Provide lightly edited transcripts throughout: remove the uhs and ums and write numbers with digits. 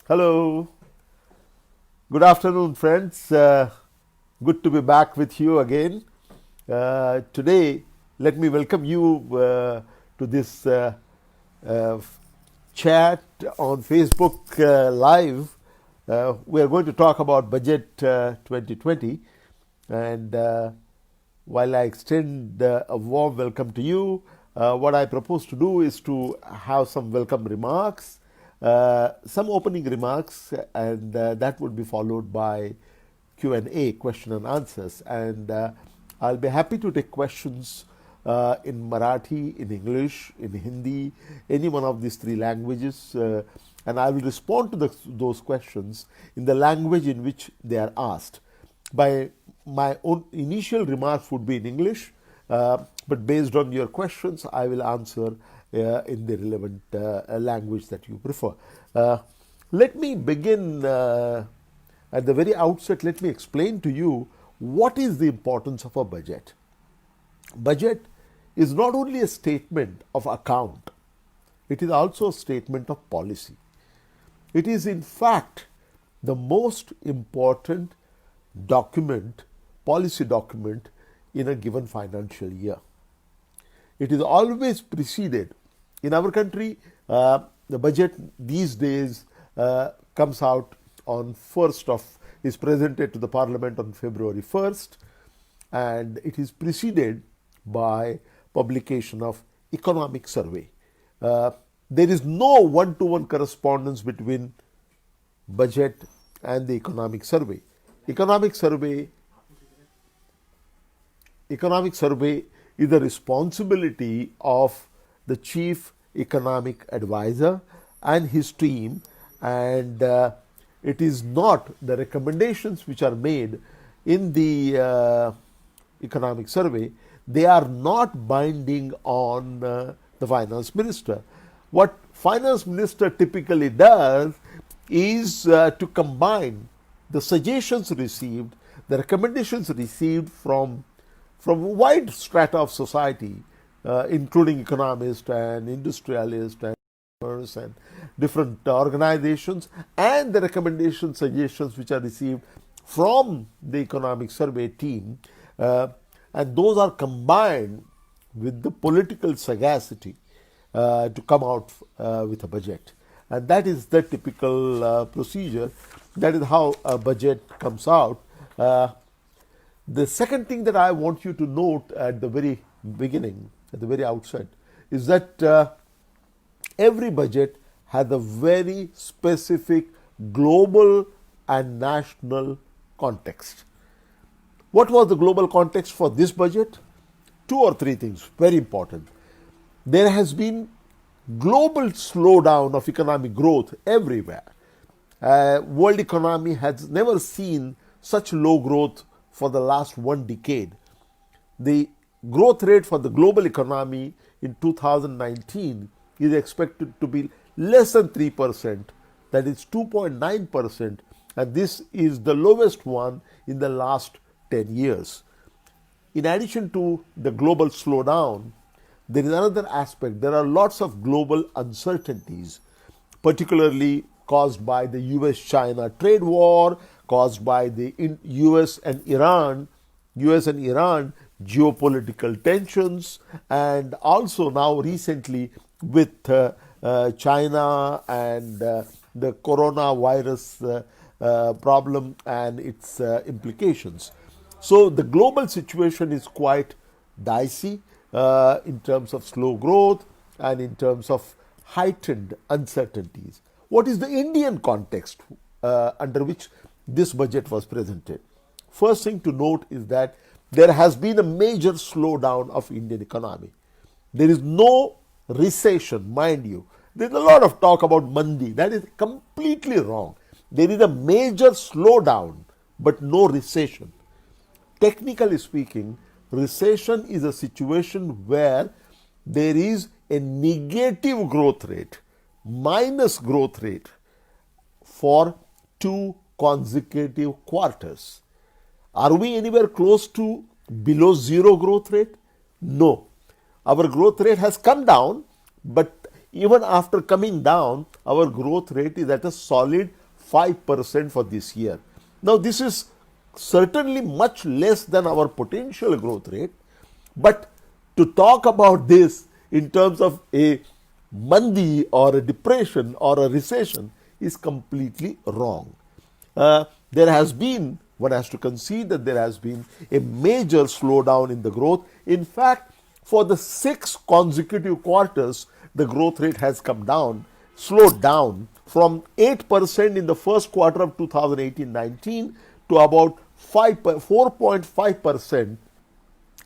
Hello. Good afternoon, friends. Good to be back with you again. Today, let me welcome you to this uh, chat on Facebook Live. We are going to talk about Budget 2020. And while I extend a warm welcome to you, what I propose to do is to have some welcome remarks, some opening remarks, and that would be followed by Q&A, question and answers. And I'll be happy to take questions in Marathi, in English, in Hindi, any one of these three languages, and I will respond to those questions in the language in which they are asked. My own initial remarks would be in English, but based on your questions, I will answer in the relevant language that you prefer. Let me begin at the very outset. Let me explain to you what is the importance of a budget. Budget is not only a statement of account, it is also a statement of policy. It is in fact the most important document, policy document in a given financial year. It is always preceded. In our country, the budget these days comes out on is presented to the Parliament on February 1st, and it is preceded by publication of economic survey. There is no one-to-one correspondence between budget and the economic survey. Economic survey is the responsibility of the chief economic advisor and his team, and it is not the recommendations which are made in the economic survey. They are not binding on the finance minister. What finance minister typically does is to combine the suggestions received, the recommendations received from wide strata of society, including economists and industrialists and different organizations, and the recommendation suggestions which are received from the economic survey team, and those are combined with the political sagacity to come out with a budget. And that is the typical procedure. That is how a budget comes out. The second thing that I want you to note at the very beginning, at the very outset, is that every budget has a very specific global and national context. What was the global context for this budget? Two or three things, very important. There has been global slowdown of economic growth everywhere. World economy has never seen such low growth for the last one decade. The growth rate for the global economy in 2019 is expected to be less than 3%, that is 2.9%, and this is the lowest one in the last 10 years. In addition to the global slowdown, there is another aspect. There are lots of global uncertainties, particularly caused by the US-China trade war, caused by the US and Iran geopolitical tensions, and also now recently with China and the coronavirus problem and its implications. So the global situation is quite dicey in terms of slow growth and in terms of heightened uncertainties. What is the Indian context under which this budget was presented? First thing to note is that there has been a major slowdown of Indian economy. There is no recession, mind you. There is a lot of talk about mandi. That is completely wrong. There is a major slowdown, but no recession. Technically speaking, recession is a situation where there is a negative growth rate, minus growth rate for 2 consecutive quarters. Are we anywhere close to below zero growth rate? No. Our growth rate has come down, but even after coming down, our growth rate is at a solid 5% for this year. Now, this is certainly much less than our potential growth rate, but to talk about this in terms of a mandi or a depression or a recession is completely wrong. There has been, one has to concede that there has been a major slowdown in the growth. In fact, for the 6 consecutive quarters, the growth rate has come down, slowed down from 8% in the first quarter of 2018-19 to about 4.5%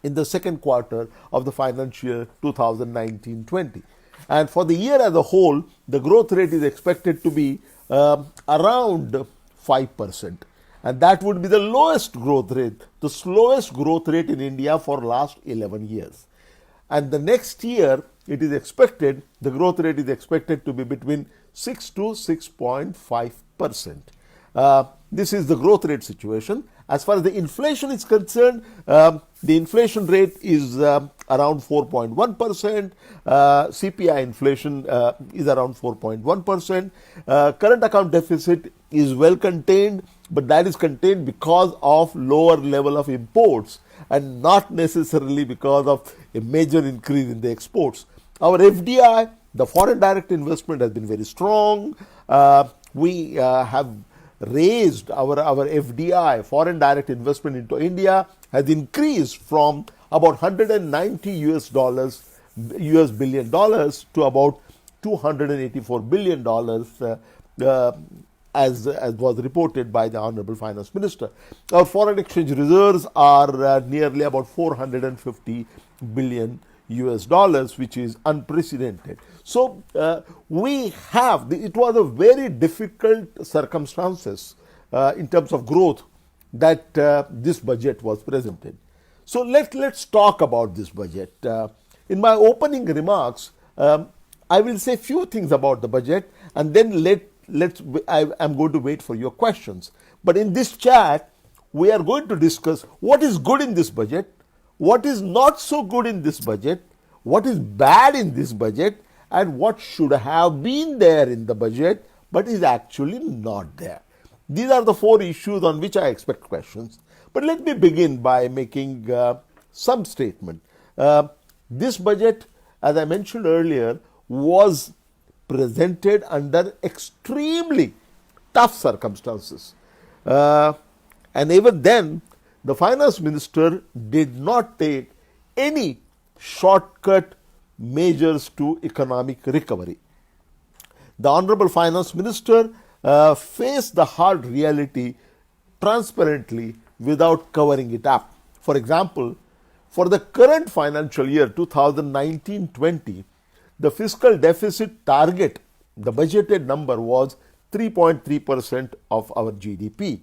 in the second quarter of the financial year 2019-20. And for the year as a whole, the growth rate is expected to be around 5%. And that would be the lowest growth rate, the slowest growth rate in India for last 11 years. And the next year, it is expected, the growth rate is expected to be between 6 to 6.5%. This is the growth rate situation. As far as the inflation is concerned, the inflation rate is around 4.1%. CPI inflation is around 4.1%. Current account deficit is well contained, but that is contained because of lower level of imports and not necessarily because of a major increase in the exports. Our FDI, the foreign direct investment, has been very strong. We have raised our FDI, foreign direct investment into India, has increased from about $190 billion to about $284 billion, as was reported by the Honorable Finance Minister. Our foreign exchange reserves are nearly about $450 billion, which is unprecedented. So we have, it was a very difficult circumstances in terms of growth that this budget was presented. So let's talk about this budget. In my opening remarks, I will say few things about the budget, and then I'm going to wait for your questions. But in this chat, we are going to discuss what is good in this budget, what is not so good in this budget, what is bad in this budget, and what should have been there in the budget but is actually not there. These are the 4 issues on which I expect questions. But let me begin by making some statement. This budget, as I mentioned earlier, was presented under extremely tough circumstances. And even then, the finance minister did not take any shortcut measures to economic recovery. The Honorable Finance Minister faced the hard reality transparently without covering it up. For example, for the current financial year 2019-20, the fiscal deficit target, the budgeted number was 3.3% of our GDP.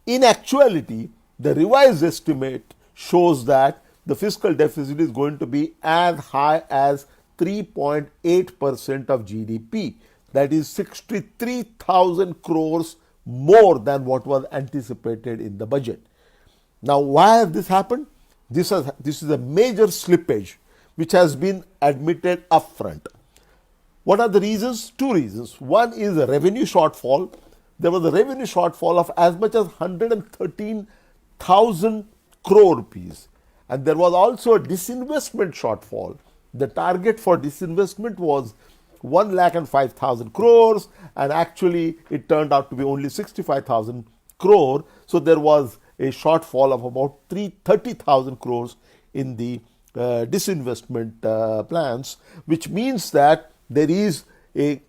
In actuality, the revised estimate shows that the fiscal deficit is going to be as high as 3.8% of GDP. That is 63,000 crores more than what was anticipated in the budget. Now, why has this happened? This is a major slippage which has been admitted upfront. What are the reasons? 2 reasons. One is a revenue shortfall. There was a revenue shortfall of as much as 113,000 crore rupees. And there was also a disinvestment shortfall. The target for disinvestment was 1,05,000 crores, and actually it turned out to be only 65,000 crore. So there was a shortfall of about 30,000 crores in the disinvestment plans, which means that there is a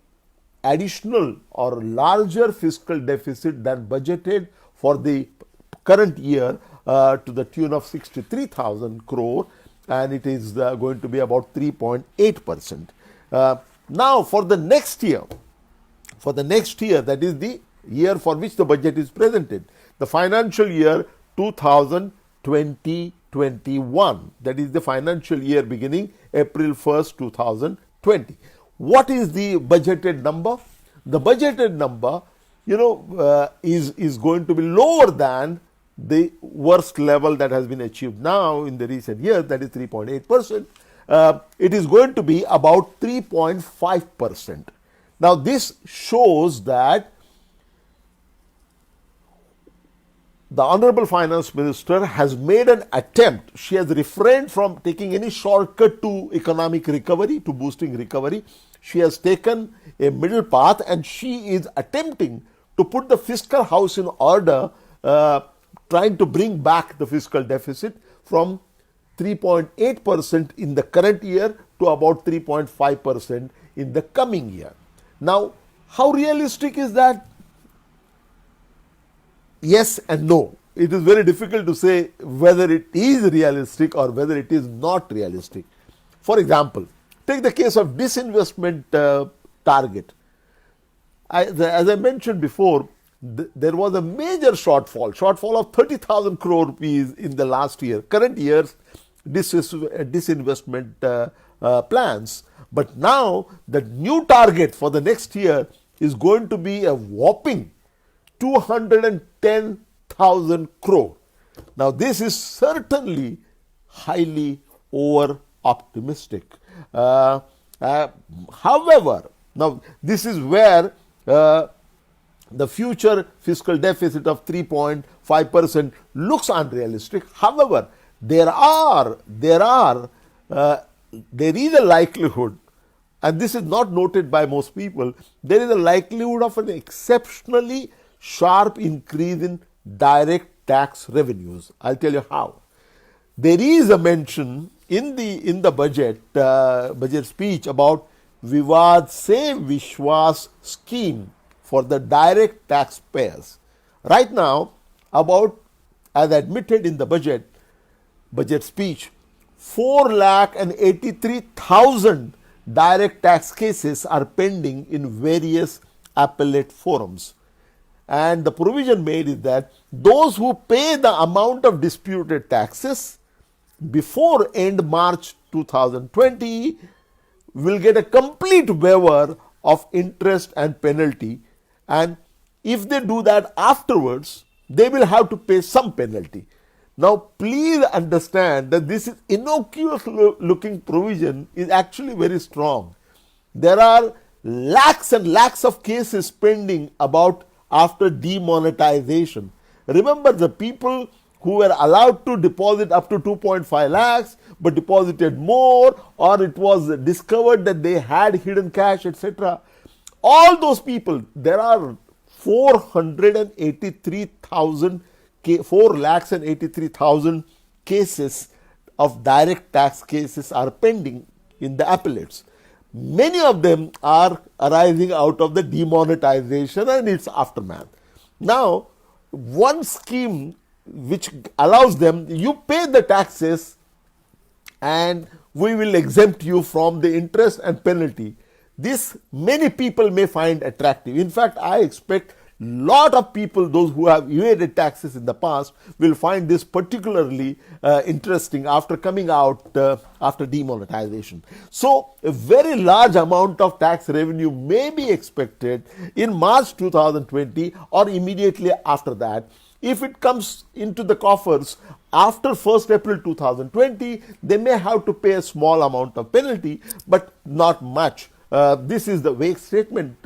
additional or larger fiscal deficit than budgeted for the current year to the tune of 63,000 crore, and it is going to be about 3.8%. Now, for the next year, that is the year for which the budget is presented, the financial year 2020-21, that is the financial year beginning April 1st, 2020. What is the budgeted number? The budgeted number, is going to be lower than the worst level that has been achieved now in the recent years, that is 3.8%. it is going to be about 3.5%. Now, this shows that the Honorable Finance Minister has made an attempt. She has refrained from taking any shortcut to economic recovery, to boosting recovery. She has taken a middle path, and she is attempting to put the fiscal house in order, trying to bring back the fiscal deficit from 3.8% in the current year to about 3.5% in the coming year. Now, how realistic is that? Yes and no. It is very difficult to say whether it is realistic or whether it is not realistic. For example, take the case of disinvestment target. As I mentioned before, there was a major shortfall of 30,000 crore rupees in the last year, current year's disinvestment plans. But now the new target for the next year is going to be a whopping 210,000 crore. Now, this is certainly highly over optimistic. However, now this is where the future fiscal deficit of 3.5% looks unrealistic. However, there is a likelihood, and this is not noted by most people, there is a likelihood of an exceptionally sharp increase in direct tax revenues. I'll tell you how. There is a mention in the budget speech about Vivad Se Vishwas scheme for the direct taxpayers. Right now, about, as admitted in the budget speech, 4,83,000 direct tax cases are pending in various appellate forums. And the provision made is that those who pay the amount of disputed taxes before end March 2020 will get a complete waiver of interest and penalty, and if they do that afterwards, they will have to pay some penalty. Now, please understand that this innocuous looking provision is actually very strong. There are lakhs and lakhs of cases pending about after demonetization. Remember, the people who were allowed to deposit up to 2.5 lakhs but deposited more, or it was discovered that they had hidden cash, etc. All those people, there are 4,83,000 cases of direct tax cases are pending in the appellates. Many of them are arising out of the demonetization and its aftermath. Now, one scheme which allows them, you pay the taxes and we will exempt you from the interest and penalty. This many people may find attractive. In fact, I expect lot of people, those who have evaded taxes in the past, will find this particularly interesting after coming out after demonetization. So, a very large amount of tax revenue may be expected in March 2020 or immediately after that. If it comes into the coffers after 1st April 2020, they may have to pay a small amount of penalty, but not much. This is the vague statement.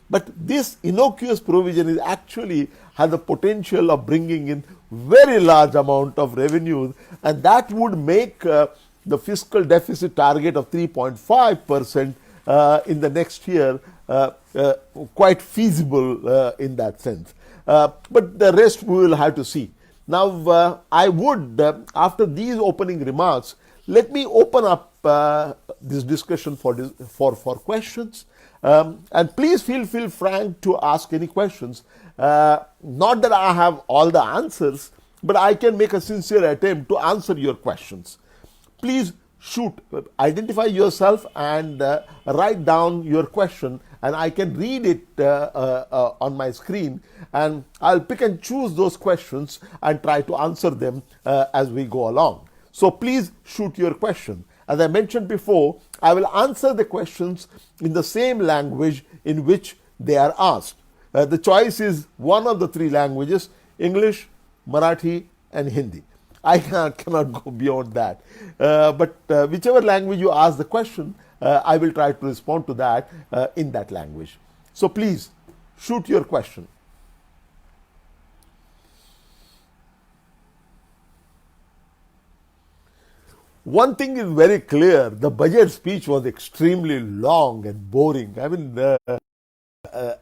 But this innocuous provision is actually has the potential of bringing in very large amount of revenues, and that would make the fiscal deficit target of 3.5% in the next year quite feasible in that sense. But the rest we will have to see. Now, I would, after these opening remarks, let me open up this discussion for questions. And please feel frank to ask any questions. Not that I have all the answers, but I can make a sincere attempt to answer your questions. Please shoot, identify yourself and write down your question, and I can read it on my screen, and I'll pick and choose those questions and try to answer them as we go along. So please shoot your question. As I mentioned before, I will answer the questions in the same language in which they are asked. The choice is one of the three languages: English, Marathi, and Hindi. I cannot go beyond that. But whichever language you ask the question, I will try to respond to that in that language. So please shoot your question. One thing is very clear: the budget speech was extremely long and boring. I mean,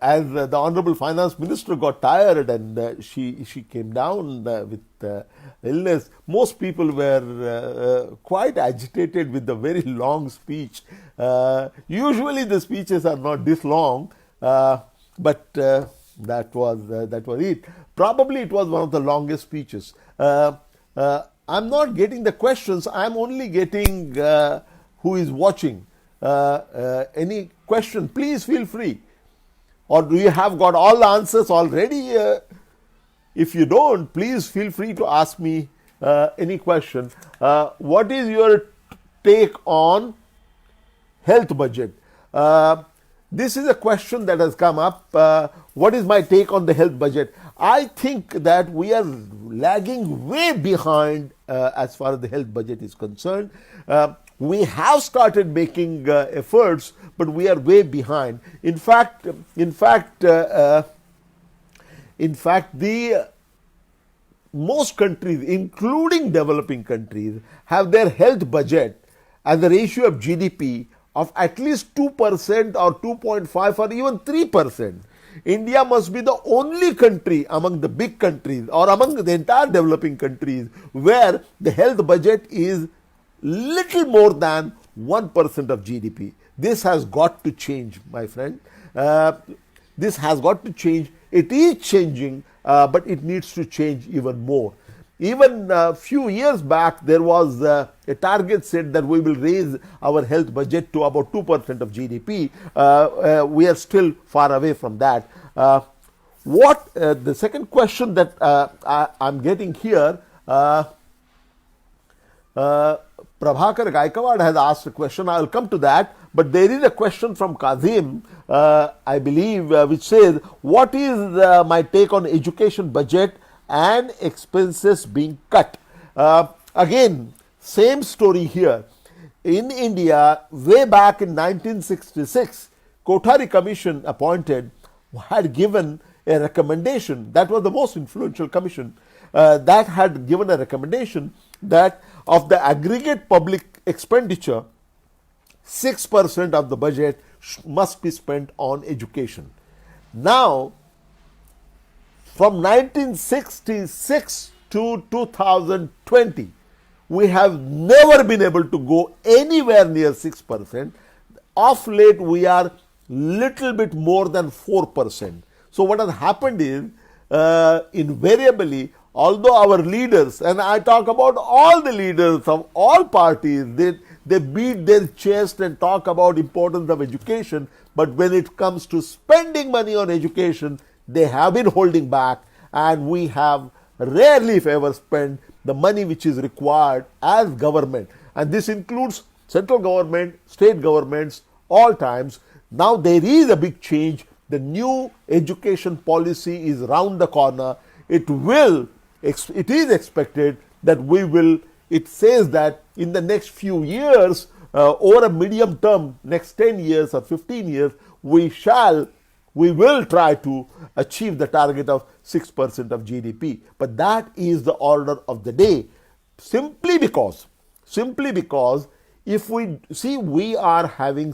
as the Honorable Finance Minister got tired and she came down with illness, most people were quite agitated with the very long speech. Usually the speeches are not this long, but that was it. Probably it was one of the longest speeches. I'm not getting the questions. I'm only getting who is watching. Any question, please feel free. Or do you have got all the answers already? If you don't, please feel free to ask me any question. What is your take on health budget? This is a question that has come up. What is my take on the health budget? I think that we are lagging way behind as far as the health budget is concerned. We have started making efforts, but we are way behind. In fact, the most countries, including developing countries, have their health budget as a ratio of GDP of at least 2% or 2.5 or even 3%. India must be the only country among the big countries or among the entire developing countries where the health budget is little more than 1% of GDP. This has got to change, my friend. This has got to change. It is changing, but it needs to change even more. Even a few years back, there was a target said that we will raise our health budget to about 2% of GDP. We are still far away from that. The second question that I'm getting here, Prabhakar Gaikwad has asked a question. I will come to that. But there is a question from Kazim, I believe, which says, what is my take on education budget and expenses being cut? Again, same story here. In India, way back in 1966, Kothari Commission appointed had given a recommendation. That was the most influential commission that had given a recommendation that of the aggregate public expenditure, 6% of the budget must be spent on education. Now, from 1966 to 2020, we have never been able to go anywhere near 6%. Of late, we are little bit more than 4%. So what has happened is, invariably, although our leaders, and I talk about all the leaders of all parties, they beat their chest and talk about importance of education, but when it comes to spending money on education, they have been holding back, and we have rarely, if ever, spent the money which is required as government. And this includes central government, state governments, all times. Now there is a big change. The new education policy is round the corner. It is expected that it says that in the next few years, over a medium term, next 10 years or 15 years, we will try to achieve the target of 6% of GDP. But that is the order of the day, simply because if we see, we are going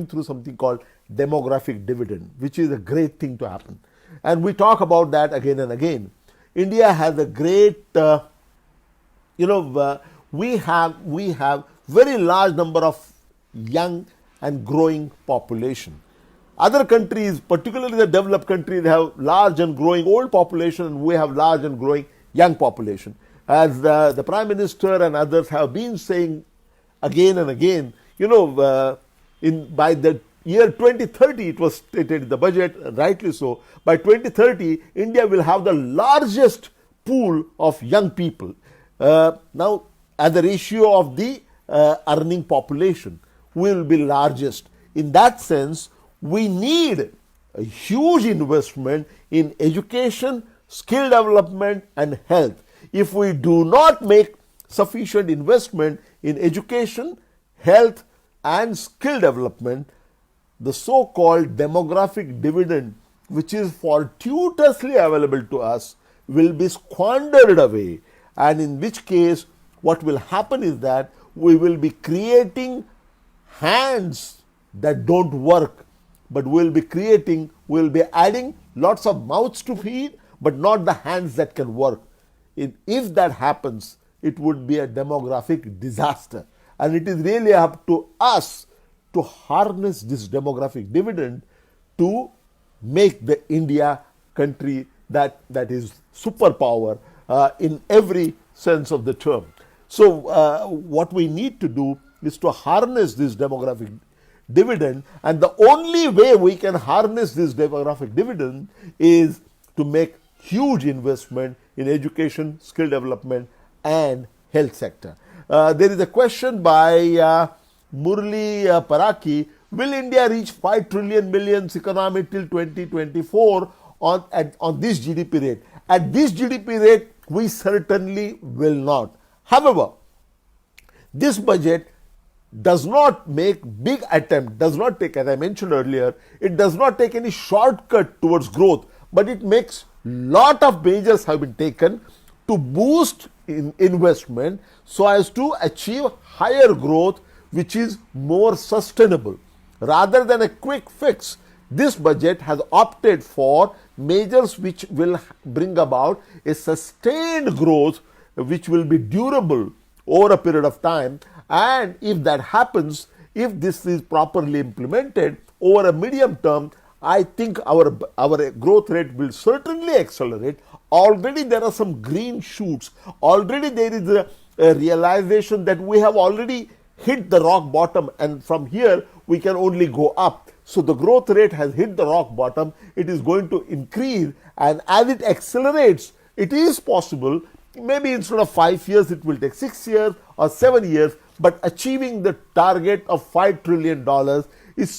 through something called demographic dividend, which is a great thing to happen. And we talk about that again and again. India has a great, we have very large number of young and growing population. Other countries, particularly the developed countries, have large and growing old population, and we have large and growing young population. As the Prime Minister and others have been saying again and again, by the year 2030, it was stated in the budget, rightly so, by 2030, India will have the largest pool of young people. Now, as the ratio of the earning population will be largest. In that sense, we need a huge investment in education, skill development and health. If we do not make sufficient investment in education, health, and skill development, the so-called demographic dividend, which is fortuitously available to us, will be squandered away, and in which case what will happen is that we will be creating hands that don't work, but we'll be adding lots of mouths to feed, but not the hands that can work. If that happens, it would be a demographic disaster, and it is really up to us to harness this demographic dividend to make the India country that is superpower in every sense of the term. So what we need to do is to harness this demographic dividend, and the only way we can harness this demographic dividend is to make huge investment in education, skill development, and health sector. There is a question by Murli Paraki: will India reach 5 trillion millions economy till 2024 on this GDP rate? At this GDP rate, we certainly will not. However, this budget does not make big attempt, does not take, as I mentioned earlier, it does not take any shortcut towards growth, but it makes lot of measures have been taken to boost investment so as to achieve higher growth, which is more sustainable. Rather than a quick fix, this budget has opted for measures which will bring about a sustained growth which will be durable over a period of time. And if that happens, if this is properly implemented over a medium term, I think our growth rate will certainly accelerate. Already there are some green shoots. Already there is a realization that we have already hit the rock bottom, and from here we can only go up. So the growth rate has hit the rock bottom. It is going to increase, and as it accelerates, it is possible, maybe instead of 5 years, it will take 6 years or 7 years, but achieving the target of $5 trillion is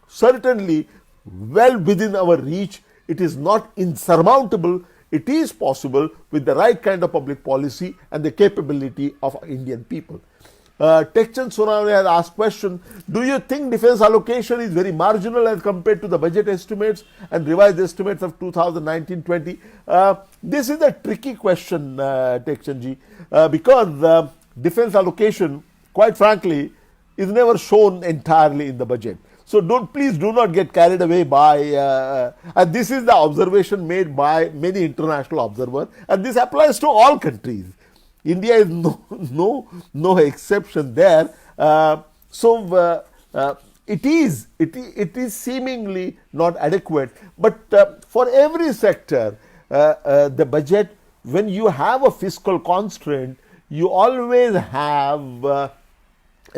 certainly well within our reach. It is not insurmountable. It is possible with the right kind of public policy and the capability of Indian people. Techchan Sonawale has asked question: do you think defense allocation is very marginal as compared to the budget estimates and revised estimates of 2019-20? This is a tricky question, Techchan ji, because defense allocation, quite frankly, is never shown entirely in the budget. So please do not get carried away by, and this is the observation made by many international observers, and this applies to all countries. India is no exception there. It is seemingly not adequate, but for every sector, the budget, when you have a fiscal constraint, you always have a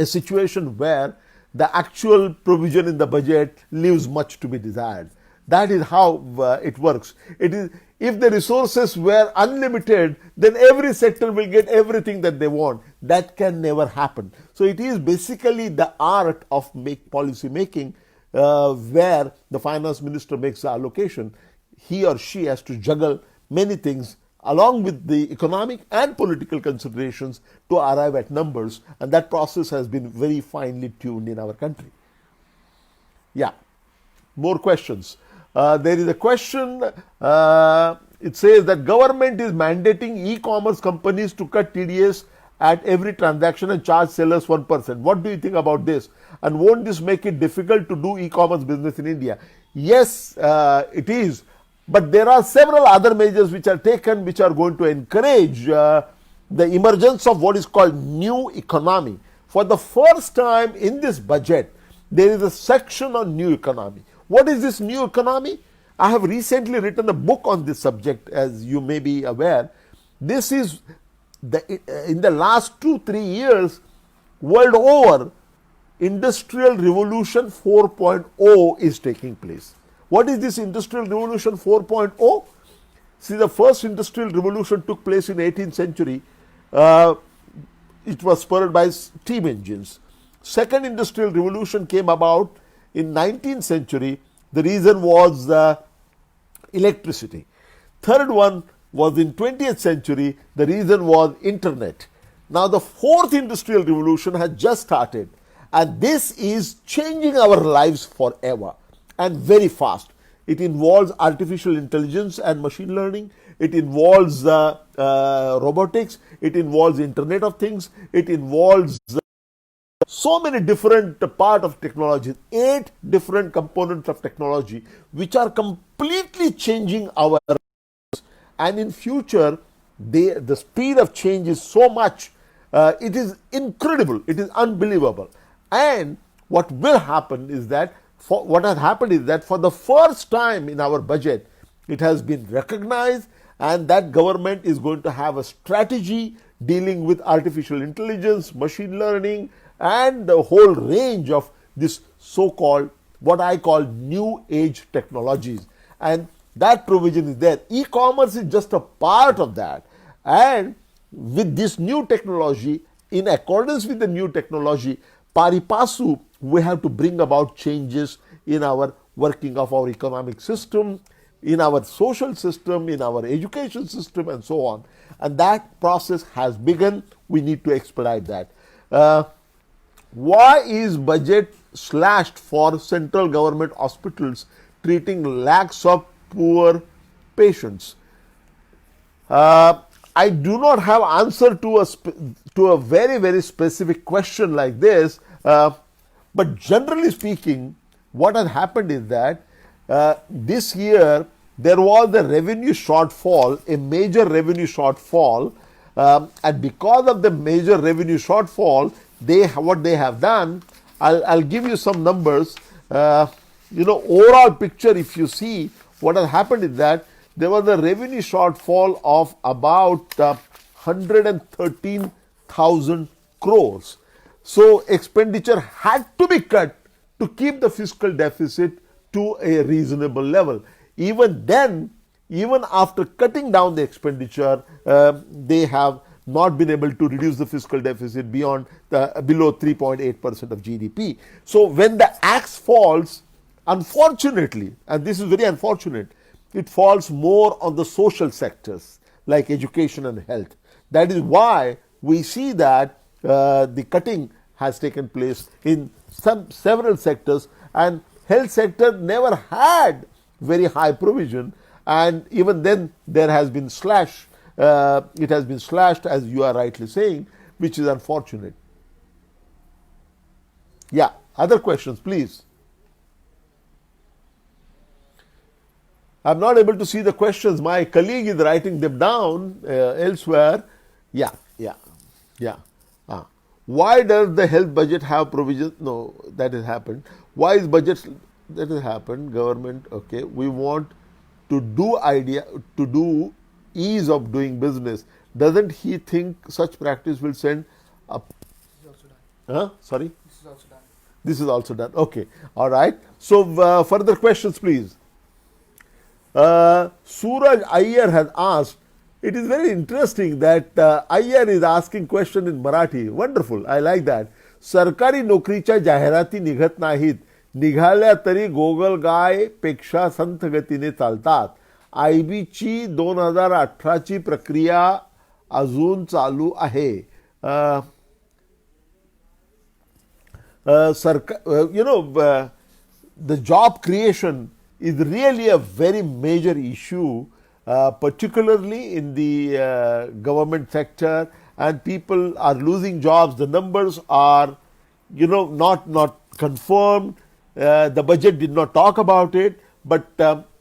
situation where the actual provision in the budget leaves much to be desired. That is how it works. It is, if the resources were unlimited, then every sector will get everything that they want. That can never happen. So it is basically the art of policy making, where the finance minister makes the allocation. He or she has to juggle many things along with the economic and political considerations to arrive at numbers, and that process has been very finely tuned in our country. Yeah, more questions. There is a question, it says that government is mandating e-commerce companies to cut TDS at every transaction and charge sellers 1%. What do you think about this? And won't this make it difficult to do e-commerce business in India? Yes, it is. But there are several other measures which are taken which are going to encourage the emergence of what is called new economy. For the first time in this budget, there is a section on new economy. What is this new economy? I have recently written a book on this subject, as you may be aware. This is, in the last 2-3 years, world over, Industrial Revolution 4.0 is taking place. What is this Industrial Revolution 4.0? See, the first Industrial Revolution took place in 18th century. It was spurred by steam engines. Second Industrial Revolution came about in 19th century. The reason was electricity. Third one was in 20th century, the reason was internet. Now the fourth industrial revolution has just started, and this is changing our lives forever and very fast. It involves artificial intelligence and machine learning. It involves robotics. It involves Internet of Things. It involves so many different parts of technology, 8 different components of technology, which are completely changing our lives. And in future, the speed of change is so much, it is incredible, it is unbelievable. And what will happen is that, what has happened is that for the first time in our budget, it has been recognized, and that government is going to have a strategy dealing with artificial intelligence, machine learning, and the whole range of this so-called, what I call new age technologies. And that provision is there. E-commerce is just a part of that. And with this new technology, in accordance with the new technology, pari passu, we have to bring about changes in our working of our economic system, in our social system, in our education system, and so on. And that process has begun. We need to expedite that. Why is budget slashed for central government hospitals treating lakhs of poor patients? I do not have answer to a very, very specific question like this, but generally speaking, what has happened is that this year there was a revenue shortfall, a major revenue shortfall, and because of the major revenue shortfall, what they have done, I'll give you some numbers. Overall picture, if you see, what has happened is that there was a revenue shortfall of about 113,000 crores. So expenditure had to be cut to keep the fiscal deficit to a reasonable level. Even then, even after cutting down the expenditure, they have not been able to reduce the fiscal deficit below 3.8% of GDP. So when the axe falls, unfortunately, and this is very unfortunate, it falls more on the social sectors like education and health. That is why we see that the cutting has taken place in several sectors, and health sector never had very high provision, and even then there has been slash. It has been slashed, as you are rightly saying, which is unfortunate. Yeah, other questions, please. I'm not able to see the questions. My colleague is writing them down elsewhere. Yeah. Why does the health budget have provisions? No, that has happened. Why is budget that has happened? Government, okay. We want to do ease of doing business. Doesn't he think such practice will send up? This is also done. Sorry? This is also done. This is also done. Okay. All right. So, further questions, please. Suraj Iyer has asked, it is very interesting that Iyer is asking question in Marathi. Wonderful. I like that. सरकारी नोकरीच्या जाहिराती निघत नाहीत. निघाल्या तरी गोगलगाय पेक्षा संथ गतीने चालतात. IB ची 2018ची प्रक्रिया अजून चालू आहे. The job creation is really a very major issue, particularly in the government sector, and people are losing jobs. The numbers are, not confirmed. The budget did not talk about it, but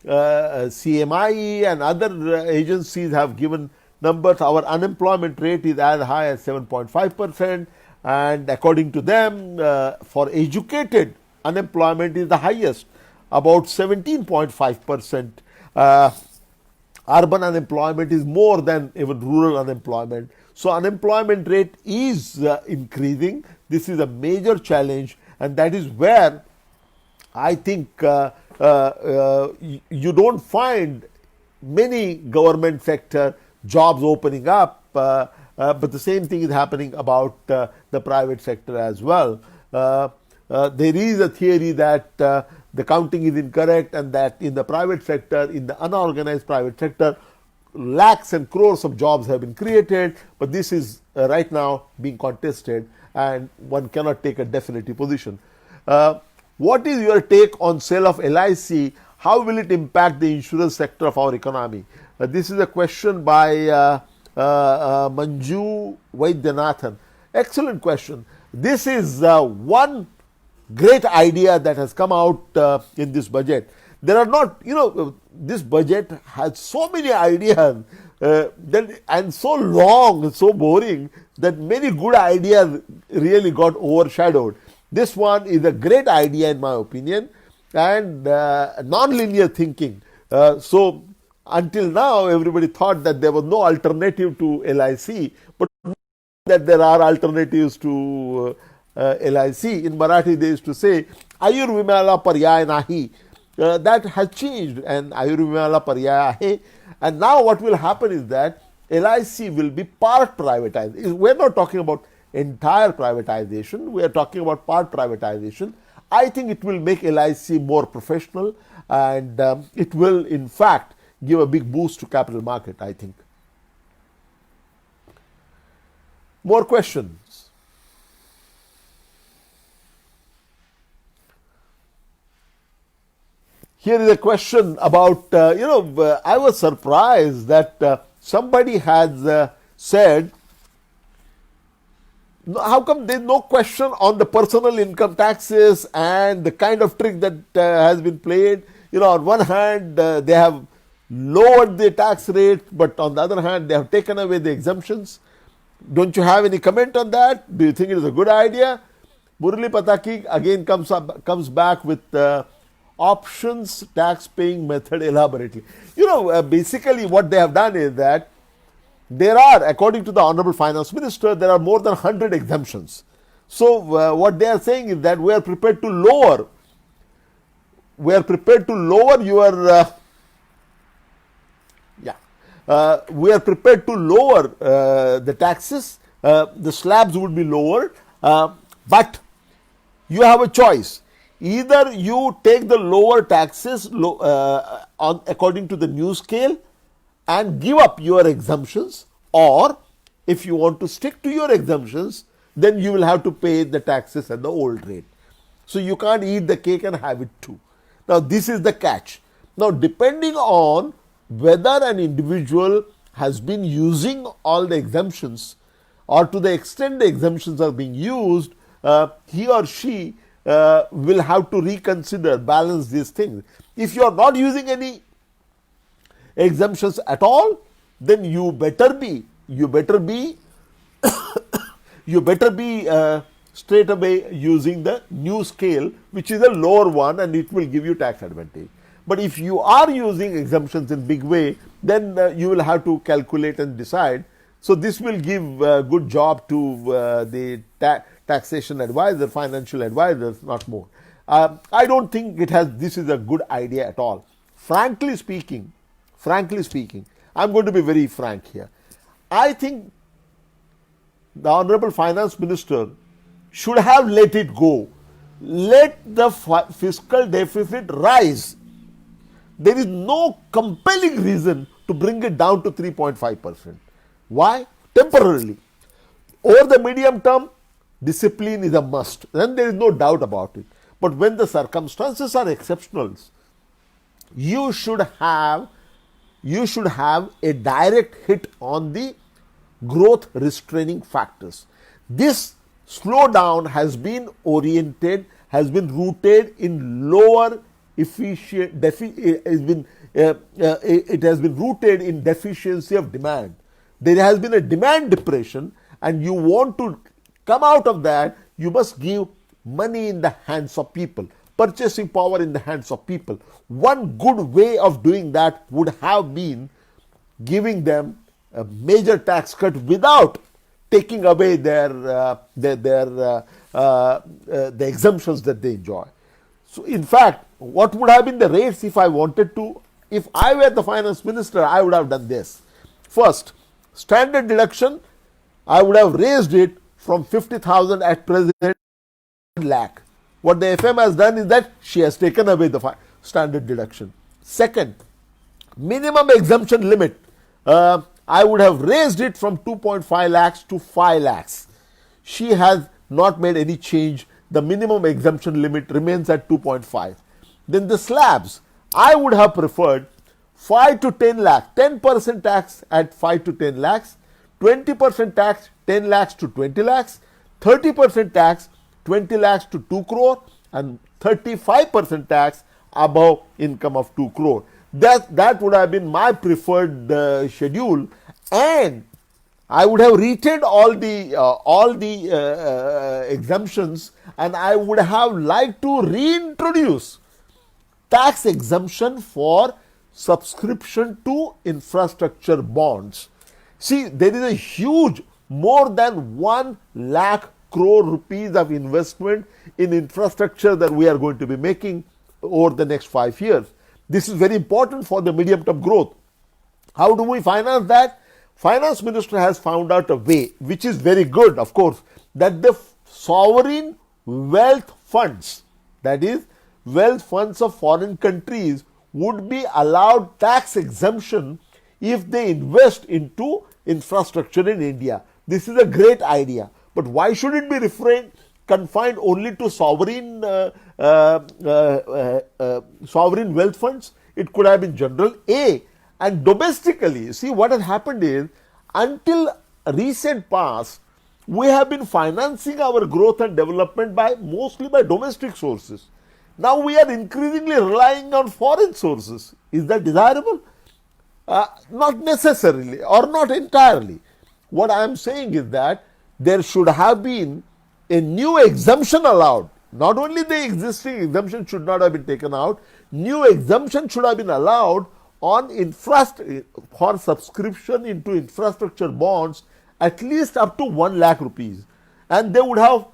CMIE and other agencies have given numbers. Our unemployment rate is as high as 7.5%, and according to them, for educated, unemployment is the highest, about 17.5%. Urban unemployment is more than even rural unemployment. So unemployment rate is increasing. This is a major challenge, and that is where I think you don't find many government sector jobs opening up, but the same thing is happening about the private sector as well. There is a theory that the counting is incorrect, and that in the private sector, in the unorganized private sector, lakhs and crores of jobs have been created, but this is right now being contested and one cannot take a definitive position. What is your take on sale of LIC? How will it impact the insurance sector of our economy? This is a question by Manju Vaidyanathan. Excellent question. This is one great idea that has come out in this budget. There are not, this budget has so many ideas and so long, and so boring that many good ideas really got overshadowed. This one is a great idea in my opinion, and non-linear thinking. So until now everybody thought that there was no alternative to LIC, but that there are alternatives to LIC. In Marathi they used to say Ayurvimala Paryaya Nahi. That has changed, and Ayurvimala Paryaya Hai. And now what will happen is that LIC will be part privatized. We are not talking about entire privatization, we are talking about part privatization. I think it will make LIC more professional, and it will in fact give a big boost to capital market, I think. More questions? Here is a question about, I was surprised that somebody has said, how come there is no question on the personal income taxes and the kind of trick that has been played? On one hand, they have lowered the tax rate, but on the other hand, they have taken away the exemptions. Don't you have any comment on that? Do you think it is a good idea? Murali Pataki again comes back with options tax paying method elaborately. Basically what they have done is that there are, according to the Honorable Finance Minister, there are more than 100 exemptions. So what they are saying is that we are prepared to lower your we are prepared to lower the taxes. The slabs would be lowered, but you have a choice. Either you take the lower taxes according to the new scale and give up your exemptions, or if you want to stick to your exemptions, then you will have to pay the taxes at the old rate. So you can't eat the cake and have it too. Now this is the catch. Now depending on whether an individual has been using all the exemptions, or to the extent the exemptions are being used, he or she will have to reconsider, balance these things. If you are not using any exemptions at all, then you better be straight away using the new scale, which is a lower one, and it will give you tax advantage. But if you are using exemptions in big way, then you will have to calculate and decide. So this will give a good job to the taxation advisor, financial advisors, not more. I don't think this is a good idea at all. Frankly speaking, I'm going to be very frank here. I think the Honorable Finance Minister should have let it go. Let the fiscal deficit rise. There is no compelling reason to bring it down to 3.5%. Why? Temporarily. Over the medium term, discipline is a must. Then there is no doubt about it. But when the circumstances are exceptional, you should have a direct hit on the growth restraining factors. This slowdown has been rooted in lower efficient. It has been rooted in deficiency of demand. There has been a demand depression, and you want to come out of that, you must give money in the hands of people, purchasing power in the hands of people. One good way of doing that would have been giving them a major tax cut without taking away the exemptions that they enjoy. So in fact, what would have been the rates if I wanted to? If I were the finance minister, I would have done this. First, standard deduction, I would have raised it from 50,000 at present 1 lakh. What the FM has done is that she has taken away the standard deduction. Second, minimum exemption limit. I would have raised it from 2.5 lakhs to 5 lakhs. She has not made any change. The minimum exemption limit remains at 2.5. Then the slabs, I would have preferred 5 to 10 lakhs, 10% tax at 5 to 10 lakhs, 20% tax 10 lakhs to 20 lakhs, 30% tax 20 lakhs to 2 crore, and 35% tax above income of 2 crore. That would have been my preferred schedule, and I would have retained all the exemptions, and I would have liked to reintroduce tax exemption for subscription to infrastructure bonds. See, there is a huge, more than 1 lakh crore rupees of investment in infrastructure that we are going to be making over the next 5 years. This is very important for the medium term growth. How do we finance that? Finance Minister has found out a way, which is very good, of course, that the sovereign wealth funds, that is, wealth funds of foreign countries, would be allowed tax exemption if they invest into infrastructure in India. This is a great idea. But why should it be confined only to sovereign wealth funds? It could have been general. And domestically, see what has happened is, until recent past, we have been financing our growth and development mostly by domestic sources. Now we are increasingly relying on foreign sources. Is that desirable? Not necessarily, or not entirely. What I am saying is that there should have been a new exemption allowed. Not only the existing exemption should not have been taken out, new exemption should have been allowed on for subscription into infrastructure bonds at least up to 1 lakh rupees. And they would have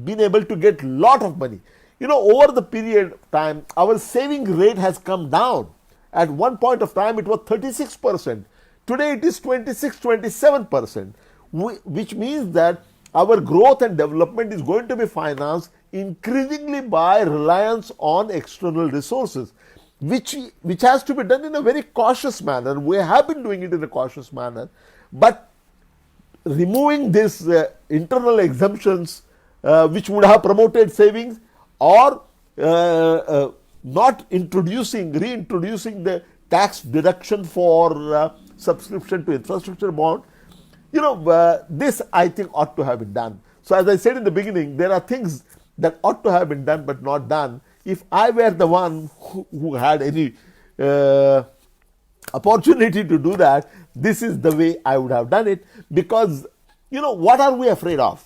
been able to get lot of money. You know, over the period of time, our saving rate has come down. At one point of time, it was 36%. Today, it is 26-27%, which means that our growth and development is going to be financed increasingly by reliance on external resources, which has to be done in a very cautious manner. We have been doing it in a cautious manner, but removing these internal exemptions which would have promoted savings, or not reintroducing the tax deduction for subscription to infrastructure bond, this I think ought to have been done. So as I said in the beginning, there are things that ought to have been done but not done. If I were the one who had any opportunity to do that, this is the way I would have done it. Because, what are we afraid of?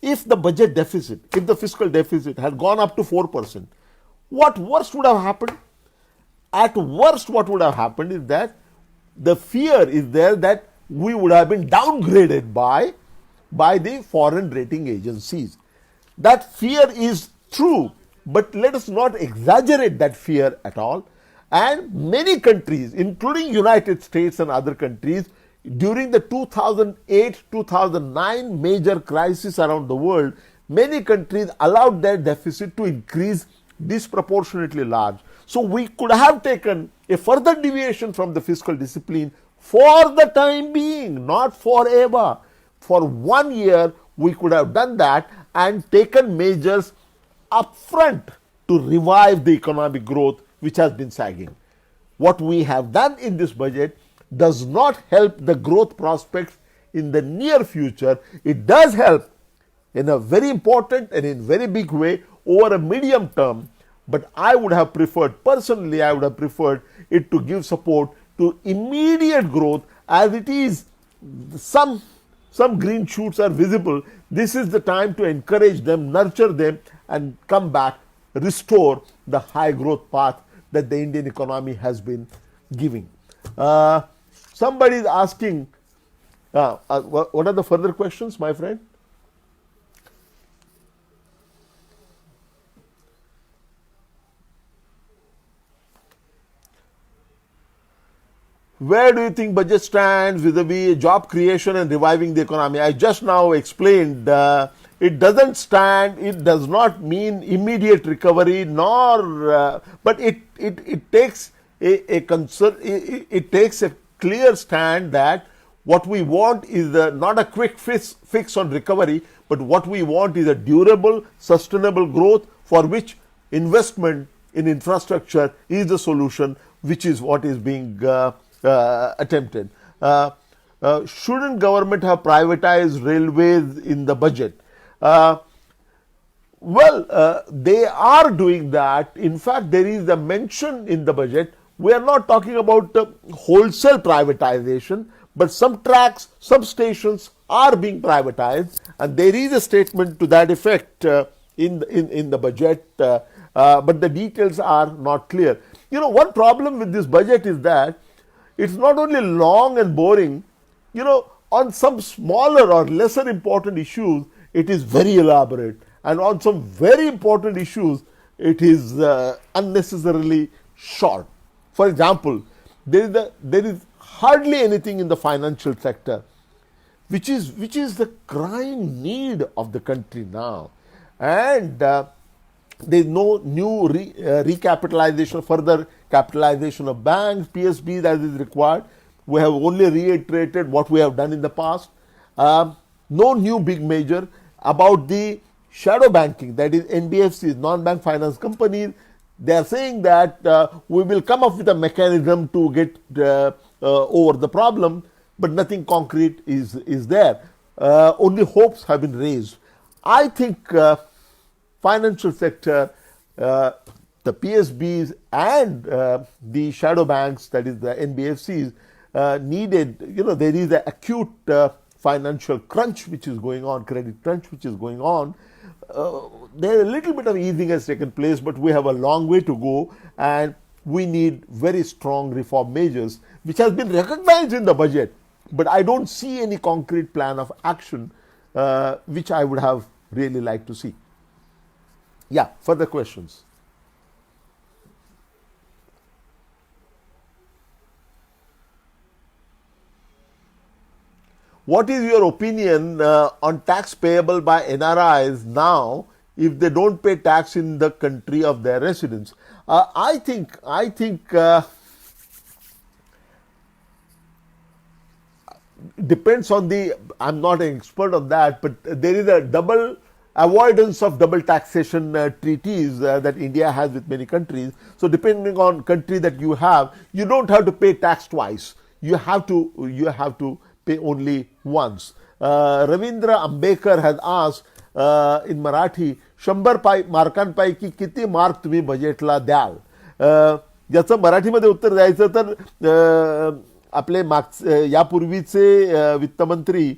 If the budget deficit, if the fiscal deficit had gone up to 4%, what worst would have happened? At worst, what would have happened is that the fear is there that we would have been downgraded by the foreign rating agencies. That fear is true, but let us not exaggerate that fear at all. And many countries, including United States and other countries, during the 2008-2009 major crisis around the world, many countries allowed their deficit to increase disproportionately large. So we could have taken a further deviation from the fiscal discipline for the time being, not forever. For 1 year, we could have done that and taken measures upfront to revive the economic growth which has been sagging. What we have done in this budget does not help the growth prospects in the near future. It does help in a very important and in very big way over a medium term, but I would have preferred, personally I would have preferred it to give support to immediate growth. As it is, some green shoots are visible. This is the time to encourage them, nurture them, and come back, restore the high growth path that the Indian economy has been giving. Somebody is asking, what are the further questions, my friend? Where do you think budget stands vis-a-vis job creation and reviving the economy? I just now explained it doesn't stand, it does not mean immediate recovery, nor but it takes a clear stand that what we want is not a quick fix on recovery, but what we want is a durable, sustainable growth for which investment in infrastructure is the solution, which is what is being attempted. Shouldn't government have privatized railways in the budget? They are doing that. In fact, there is a mention in the budget. We are not talking about wholesale privatization, but some tracks, some stations are being privatized, and there is a statement to that effect in the budget, but the details are not clear. You know, one problem with this budget is that it's not only long and boring, you know, on some smaller or lesser important issues, it is very elaborate. And on some very important issues, it is unnecessarily short. For example, there is hardly anything in the financial sector, which is the crying need of the country now. And there is no new recapitalization, further capitalization of banks, PSBs as is required. We have only reiterated what we have done in the past. No new big measure about the shadow banking, that is NBFCs, non-bank finance companies. They are saying that we will come up with a mechanism to get over the problem, but nothing concrete is there. Only hopes have been raised. I think financial sector, the PSBs and the shadow banks, that is the NBFCs, needed, you know, there is an acute financial crunch which is going on, credit crunch which is going on. There a little bit of easing has taken place, but we have a long way to go, and we need very strong reform measures, which has been recognized in the budget, but I don't see any concrete plan of action, which I would have really liked to see. Yeah, further questions? What is your opinion on tax payable by NRIs now if they don't pay tax in the country of their residence? I think depends on the, I'm not an expert on that, but there is a double avoidance of double taxation treaties that India has with many countries. So depending on country that you have, you don't have to pay tax twice. You have to pay only once. Ravindra Ambekar has asked in Marathi, 100 मार्कांपैकी किती mark तुम्ही बजेटला द्याल? याचं मराठीमध्ये उत्तर द्यायचं तर आपले यापूर्वीचे वित्तमंत्री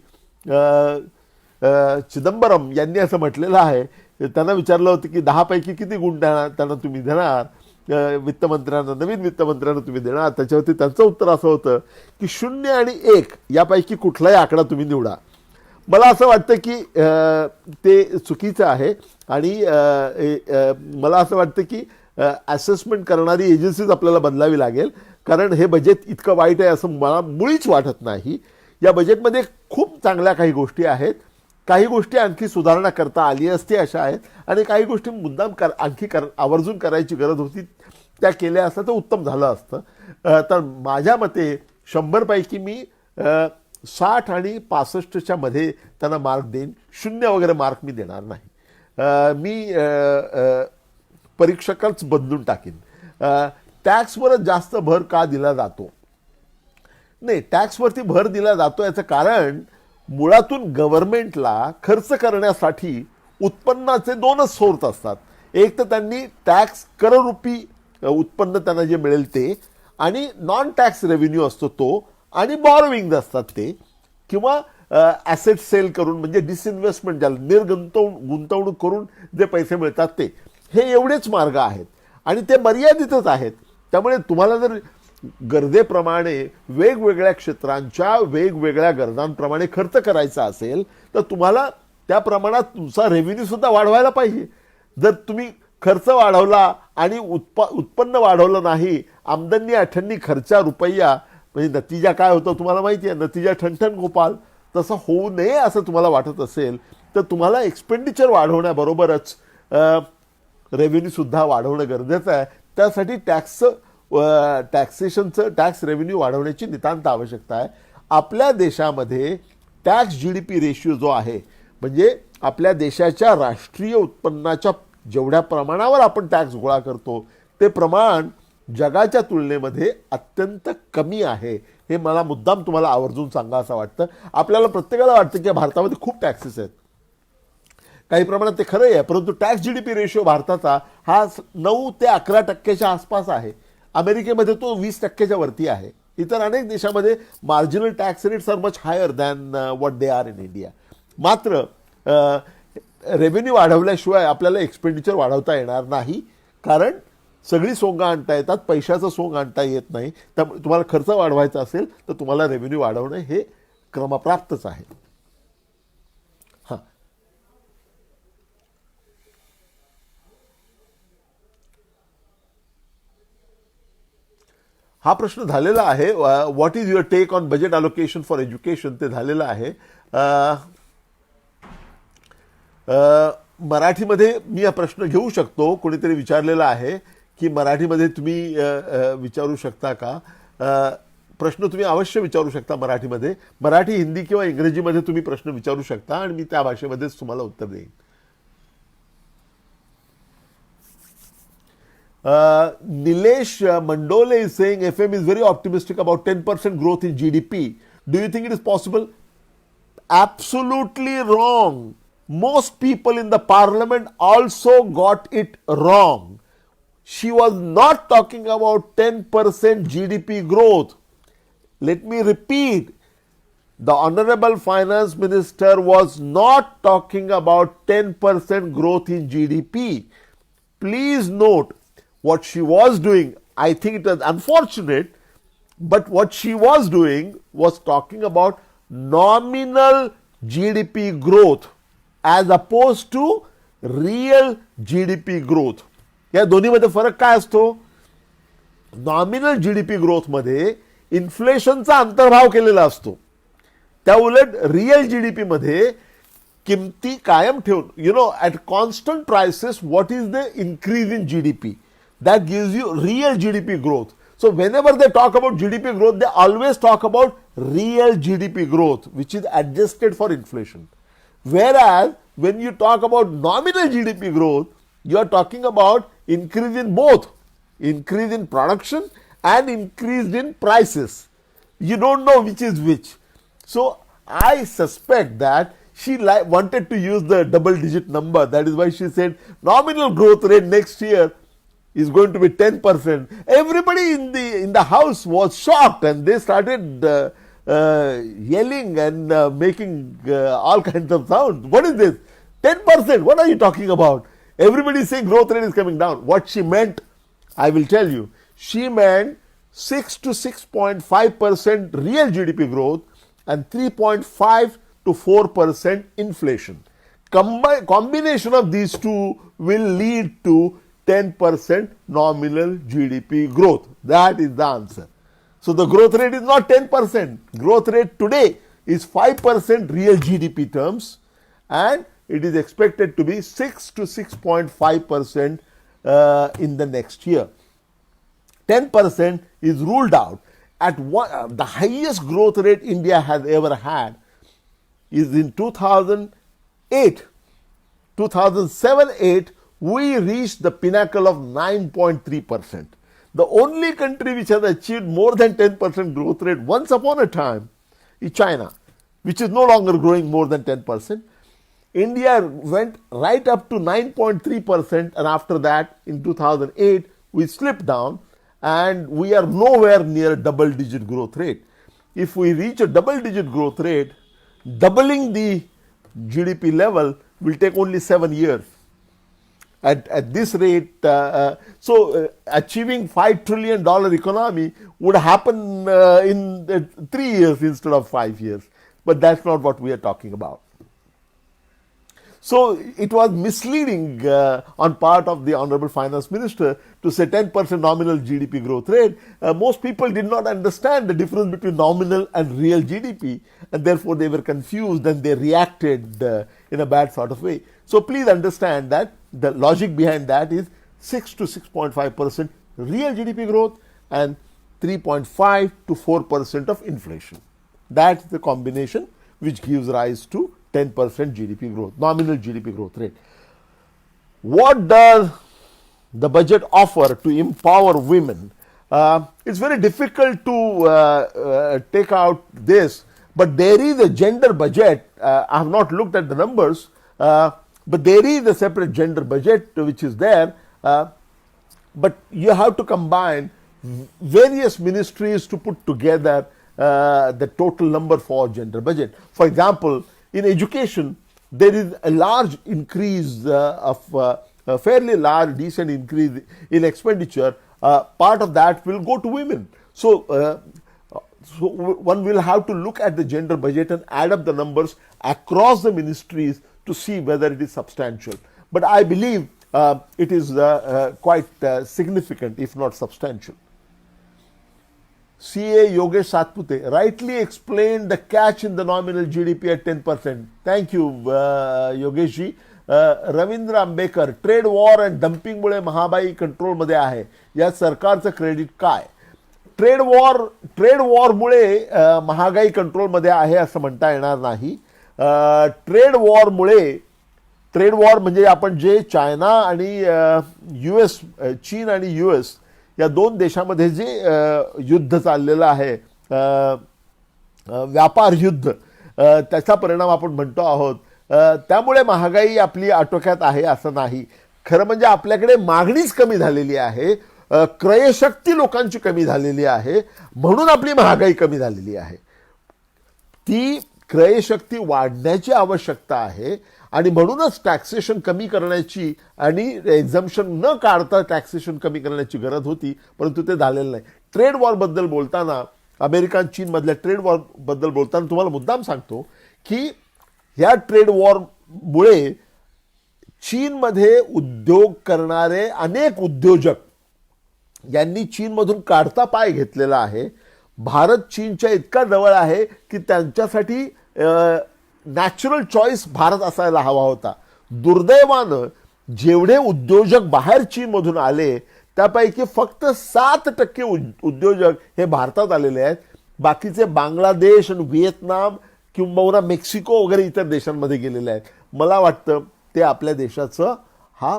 चिदंबरम यांनी असं म्हटलेलं आहे. त्यांना विचारलं होतं की 10 पैकी किती गुण त्यांना तुम्ही देणार, वित्तमंत्र्यांना, नवीन वित्तमंत्र्यांना तुम्ही देणार. त्याच्यावरती त्यांचं उत्तर असं होतं की 0 आणि 1 यापैकी कुठलाही आकडा तुम्ही निवडा. मला असं वाटतं की ते चुकीचं आहे, आणि मला असं वाटतं की असेसमेंट करणारी एजन्सीज आपल्याला बदलावी लागेल, कारण हे बजेट इतकं वाईट आहे असं मला मुळीच वाटत नाही. या बजेटमध्ये खूप चांगल्या काही गोष्टी आहेत, काही गोष्टी आणखी सुधारणा करता आली असती अशा आहेत, आणि काही गोष्टी मुद्दाम आणखी आवर्जून करायची गरज होती, त्या केल्या असता तर उत्तम झालं असतं. तर माझ्या मते 100 पैकी मी 60 आणि 65च्या मध्ये त्यांना मार्क देईन. 0 वगैरे मार्क मी देणार नाही. मी परीक्षकच बदलून टाकीन. टॅक्सवरच जास्त भर का दिला जातो? नाही, टॅक्सवरती भर दिला जातो याचं कारण मुळातून गव्हर्नमेंटला खर्च करण्यासाठी उत्पन्नाचे 2च सोर्स असतात. एक तर त्यांनी टॅक्स कररूपी उत्पन्न त्यांना जे मिळेल ते, आणि नॉन टॅक्स रेव्हेन्यू असतो तो, आणि बॉरोविंग असतात ते, किंवा ॲसेट सेल करून, म्हणजे डिसइन्व्हेस्टमेंट ज्याला गुंतवणूक करून जे पैसे मिळतात ते. हे एवढेच मार्ग आहेत, आणि ते मर्यादितच आहेत. त्यामुळे तुम्हाला जर गरजेप्रमाणे वेगवेगळ्या क्षेत्रांच्या वेगवेगळ्या गरजांप्रमाणे खर्च करायचा असेल तर तुम्हाला त्या प्रमाणात तुमचा रेव्हेन्यू सुद्धा वाढवायला पाहिजे. जर तुम्ही खर्च वाढवला आणि उत्पन्न वाढवलं नाही, आमदनी अठ्ठन्नी खर्चा रुपया, म्हणजे नतीजा काय होतो तुम्हाला माहिती आहे, नतीजा ठणठण गोपाल. तसं होऊ नये असं तुम्हाला वाटत असेल तर तुम्हाला एक्सपेंडिचर वाढवण्याबरोबरच रेव्हेन्यू सुद्धा वाढवणं गरजेचं आहे. त्यासाठी टॅक्सचं टॅक्सेशनचं टॅक्स रेव्हेन्यू वाढवण्याची नितांत आवश्यकता आहे. आपल्या देशामध्ये टॅक्स GDP रेशिओ जो आहे, म्हणजे आपल्या देशाच्या राष्ट्रीय उत्पन्नाच्या जेवढ्या प्रमाणावर आपण टॅक्स गोळा करतो ते प्रमाण जगाच्या तुलनेमध्ये अत्यंत कमी आहे. हे मला मुद्दाम तुम्हाला आवर्जून सांगा असं वाटतं. आपल्याला प्रत्येकाला वाटतं की भारतामध्ये खूप टॅक्सेस आहेत, काही प्रमाणात ते खरंही आहे, परंतु टॅक्स GDP रेशिओ भारताचा हा 9 ते 11% आसपास आहे. अमेरिकेमध्ये तो 20% वरती आहे. इतर अनेक देशामध्ये marginal tax rates are much higher than what they are in India. मात्र रेव्हेन्यू वाढवल्याशिवाय आपल्याला एक्सपेंडिचर वाढवता येणार नाही, कारण सगळी सोंग आणता येतात, पैशाचं सोंग आणता येत नाही. त्यामुळे तुम्हाला खर्च वाढवायचा असेल तर तुम्हाला रेव्हेन्यू वाढवणं हे क्रमप्राप्तच आहे. हां, हा प्रश्न झालेला आहे. What is your take on budget allocation for education, ते झालेलं आहे. मराठीमध्ये मी हा प्रश्न घेऊ शकतो. कोणीतरी विचारलेला आहे की मराठीमध्ये तुम्ही विचारू शकता का. प्रश्न तुम्ही अवश्य विचारू शकता मराठीमध्ये. मराठी, हिंदी किंवा इंग्रजीमध्ये तुम्ही प्रश्न विचारू शकता आणि मी त्या भाषेमध्येच तुम्हाला उत्तर देईन. Nilesh Mandole is saying FM is very optimistic about 10% growth in GDP. Do you think it is possible? Absolutely wrong. Most people in the parliament also got it wrong. She was not talking about 10% GDP growth. Let me repeat. The Honorable Finance Minister was not talking about 10% growth in GDP. Please note, what she was doing, I think it was unfortunate, but what she was doing was talking about nominal GDP growth as opposed to real GDP growth. या दोन्हीमध्ये फरक काय असतो? Nominal GDP growth मध्ये इन्फ्लेशनचा अंतर्भाव केलेला असतो. त्या उलट रिअल GDP मध्ये किमती कायम ठेवून, at constant prices, what is the increase in GDP? That gives you real GDP growth. So whenever they talk about GDP growth, they always talk about real GDP growth, which is adjusted for inflation. Whereas when you talk about nominal GDP growth, you are talking about increase in both, increase in production and increase in prices. You don't know which is which. So I suspect that she wanted to use the double digit number. That is why she said nominal growth rate next year is going to be 10%. Everybody in the house was shocked and they started yelling and making all kinds of sounds. What is this? 10%? What are you talking about? Everybody is saying growth rate is coming down. What she meant, I will tell you. She meant 6 to 6.5% real GDP growth and 3.5 to 4% inflation. Combination of these two will lead to 10% nominal GDP growth. That is the answer. So the growth rate is not 10%. Growth rate today is 5% real GDP terms, and it is expected to be 6 to 6.5% in the next year. 10% is ruled out. At the highest growth rate India has ever had is in 2008. 2007-8, we reached the pinnacle of 9.3%. The only country which has achieved more than 10% growth rate once upon a time is China, which is no longer growing more than 10%. India went right up to 9.3%, and after that in 2008 we slipped down and we are nowhere near a double digit growth rate. If we reach a double digit growth rate, doubling the GDP level will take only 7 years. At this rate, achieving $5 trillion economy would happen in 3 years instead of 5 years. But that's not what we are talking about. So it was misleading on part of the Honorable Finance Minister to say 10% nominal GDP growth rate. Most people did not understand the difference between nominal and real GDP, and therefore they were confused and they reacted in a bad sort of way. So please understand that the logic behind that is 6 to 6.5% real GDP growth and 3.5 to 4% of inflation. That's the combination which gives rise to 10% GDP growth, nominal GDP growth rate. What does the budget offer to empower women? It's very difficult to take out this, but there is a gender budget. I have not looked at the numbers, but there is a separate gender budget which is there. But you have to combine various ministries to put together the total number for gender budget. For example, in education, there is a large increase a fairly large, decent increase in expenditure. Part of that will go to women. So one will have to look at the gender budget and add up the numbers across the ministries to see whether it is substantial. But I believe it is quite significant, if not substantial. CA Yogesh Satpute rightly explained the catch in the nominal GDP at 10%. Thank you, Yogesh ji. Ravindra Ambekar, trade war and डम्पिंगमुळे महागाई कंट्रोलमध्ये आहे, या सरकारचं credit काय? Trade वॉरमुळे महागाई कंट्रोलमध्ये आहे असं म्हणता येणार नाही. ट्रेड वॉर म्हणजे आपण जे चायना आणि US, चीन आणि US या दोन देशामध्ये जे युद्ध चाललेलं आहे, व्यापार युद्ध, त्याचा परिणाम आपण म्हणतो आहोत. त्यामुळे महागाई आपली आटोक्यात आहे असं नाही. खरं म्हणजे आपल्याकडे मागणीच कमी झालेली आहे, क्रयशक्ती लोकांची कमी झालेली आहे, म्हणून आपली महागाई कमी झालेली आहे. ती क्रयशक्ती वाढण्याची आवश्यकता आहे आणि म्हणूनच टॅक्सेशन कमी करण्याची आणि एक्झम्पशन न काढता टॅक्सेशन कमी करण्याची गरज होती, परंतु ते झालेलं नाही. ट्रेड वॉर बद्दल बोलताना, अमेरिका चीन मधल्या ट्रेड वॉर बद्दल बोलताना तुम्हाला मुद्दाम सांगतो की ह्या ट्रेड वॉरमुळे चीनमध्ये उद्योग करणारे अनेक उद्योजक यांनी चीनमधून काढता पाय घेतलेला आहे. भारत चीनच्या इतका जवळ आहे की त्यांच्यासाठी नॅचरल चॉईस भारत असायला हवा होता. दुर्दैवानं जेवढे उद्योजक बाहेर चीनमधून आले त्यापैकी फक्त 7% उद्योजक हे भारतात आलेले आहेत. बाकीचे बांगलादेश आणि व्हिएतनाम किंबहुना मेक्सिको वगैरे इतर देशांमध्ये गेलेले आहेत. मला वाटतं ते आपल्या देशाचं हा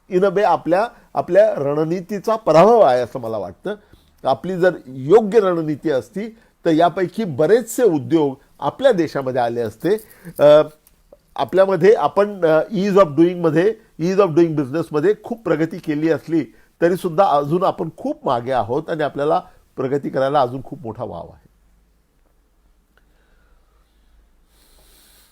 इन अ वे आपल्या रणनीतीचा पराभव आहे असं मला वाटतं. आपली जर योग्य रणनीती असती तर यापैकी बरेचसे उद्योग आपल्या देशामध्ये आले असते. आपल्यामध्ये आपण ईज ऑफ डुईंग बिझनेसमध्ये खूप प्रगती केली असली तरी सुद्धा अजून आपण खूप मागे आहोत आणि आपल्याला प्रगती करायला अजून खूप मोठा वाव आहे.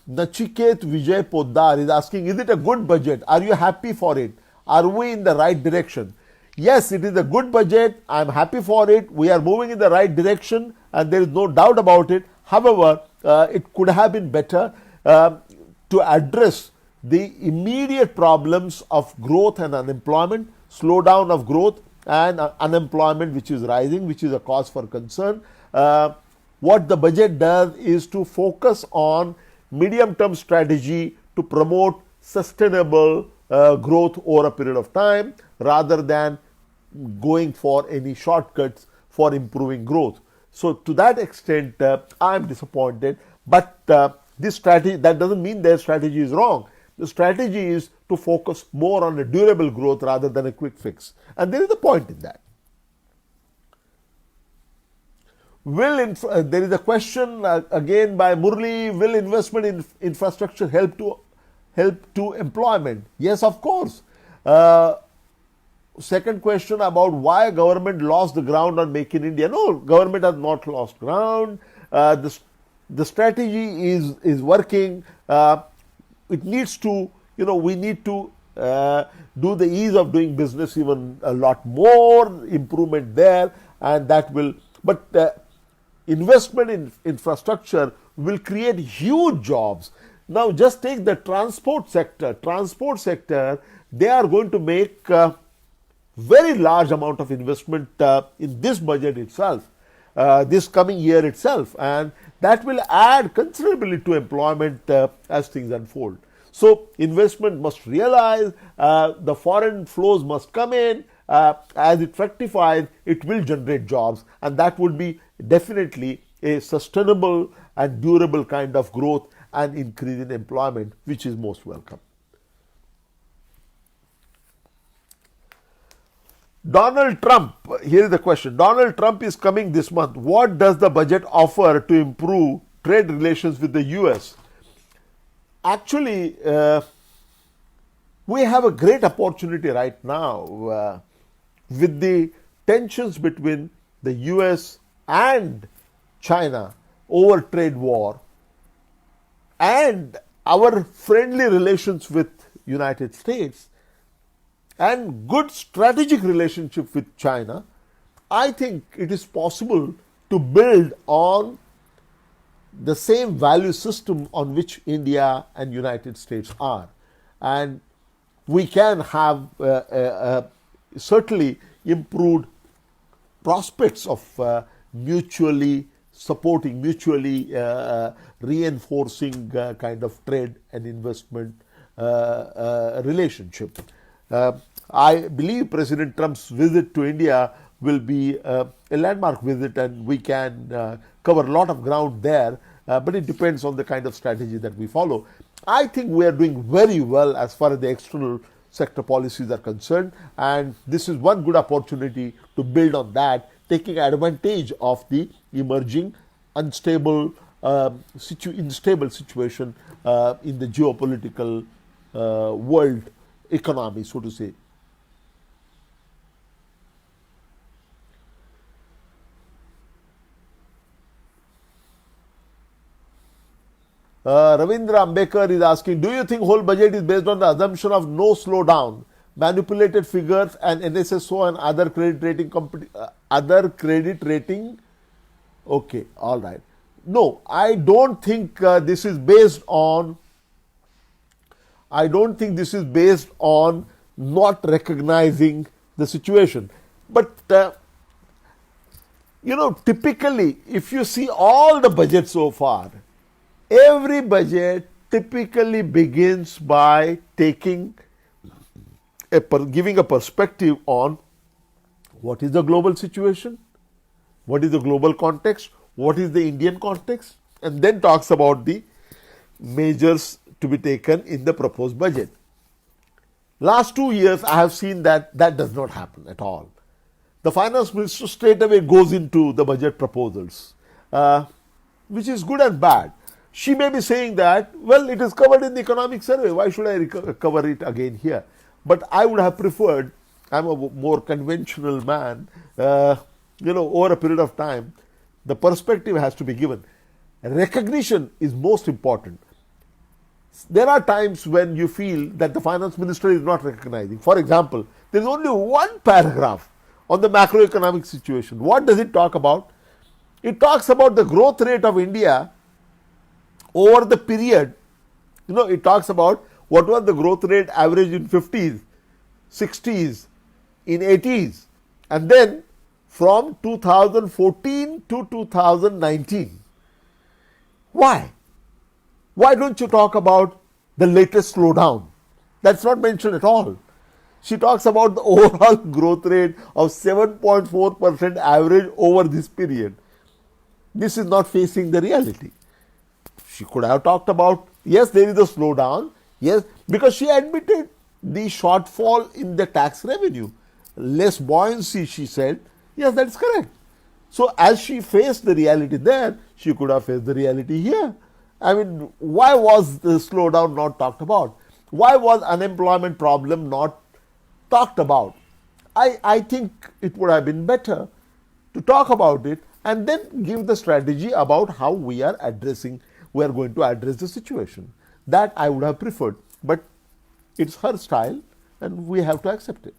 Nachiket Vijay Poddar is asking, is it a good budget? Are you happy for it? Are we in the right direction? Yes, it is a good budget. I am happy for it. We are moving in the right direction and there is no doubt about it. However, it could have been better to address the immediate problems of growth and unemployment, slowdown of growth and unemployment which is rising, which is a cause for concern. What the budget does is to focus on medium-term strategy to promote sustainable growth over a period of time rather than going for any shortcuts for improving growth. So to that extent, I am disappointed. But this strategy, that doesn't mean their strategy is wrong. The strategy is to focus more on a durable growth rather than a quick fix. And there is a point in that. There is a question again by Murli, will investment in infrastructure help to employment? Yes, of course. Second question about why government lost the ground on Make in India. No, government has not lost ground. The strategy is working. It needs to, we need to do the ease of doing business even a lot more, improvement there, and that will, but investment in infrastructure will create huge jobs. Now just take the transport sector. They are going to make very large amount of investment in this budget itself, this coming year itself, and that will add considerably to employment as things unfold. So investment must realize, the foreign flows must come in, as it rectifies, it will generate jobs, and that would be definitely a sustainable and durable kind of growth and increase in employment, which is most welcome. Donald Trump, here is the question. Donald Trump is coming this month. What does the budget offer to improve trade relations with the US? Actually, we have a great opportunity right now with the tensions between the US and China over trade war and our friendly relations with United States and good strategic relationship with China. I think it is possible to build on the same value system on which India and United States are, and we can have certainly improved prospects of mutually supporting, mutually reinforcing kind of trade and investment relationship. I believe President Trump's visit to India will be a landmark visit, and we can cover a lot of ground there, but it depends on the kind of strategy that we follow. I think we are doing very well as far as the external sector policies are concerned, and this is one good opportunity to build on that, taking advantage of the emerging unstable, unstable situation in the geopolitical world economy, so to say. Ravindra Ambekar is asking, do you think whole budget is based on the assumption of no slowdown, manipulated figures and NSSO and other credit rating? Okay, all right. No, I don't think this is based on not recognizing the situation. But typically, if you see all the budgets so far, every budget typically begins by giving a perspective on what is the global situation, what is the global context, what is the Indian context, and then talks about the measures to be taken in the proposed budget. Last 2 years, I have seen that does not happen at all. The finance minister straight away goes into the budget proposals, which is good and bad. She may be saying that, well, it is covered in the economic survey, why should I cover it again here? But I would have preferred, I'm a more conventional man, over a period of time, the perspective has to be given. Recognition is most important. There are times when you feel that the finance minister is not recognizing. For example, there is only one paragraph on the macroeconomic situation. What does it talk about? It talks about the growth rate of India over the period. It talks about what was the growth rate average in 50s, 60s, in 80s, and then from 2014 to 2019. Why? Why don't you talk about the latest slowdown? That's not mentioned at all. She talks about the overall growth rate of 7.4% average over this period. This is not facing the reality. She could have talked about, yes, there is a slowdown, yes, because she admitted the shortfall in the tax revenue. Less buoyancy, she said. Yes, that's correct. So as she faced the reality there, she could have faced the reality here. I mean, why was the slowdown not talked about? Why was unemployment problem not talked about? I think it would have been better to talk about it and then give the strategy about how we are going to address the situation. That I would have preferred, but it's her style and we have to accept it.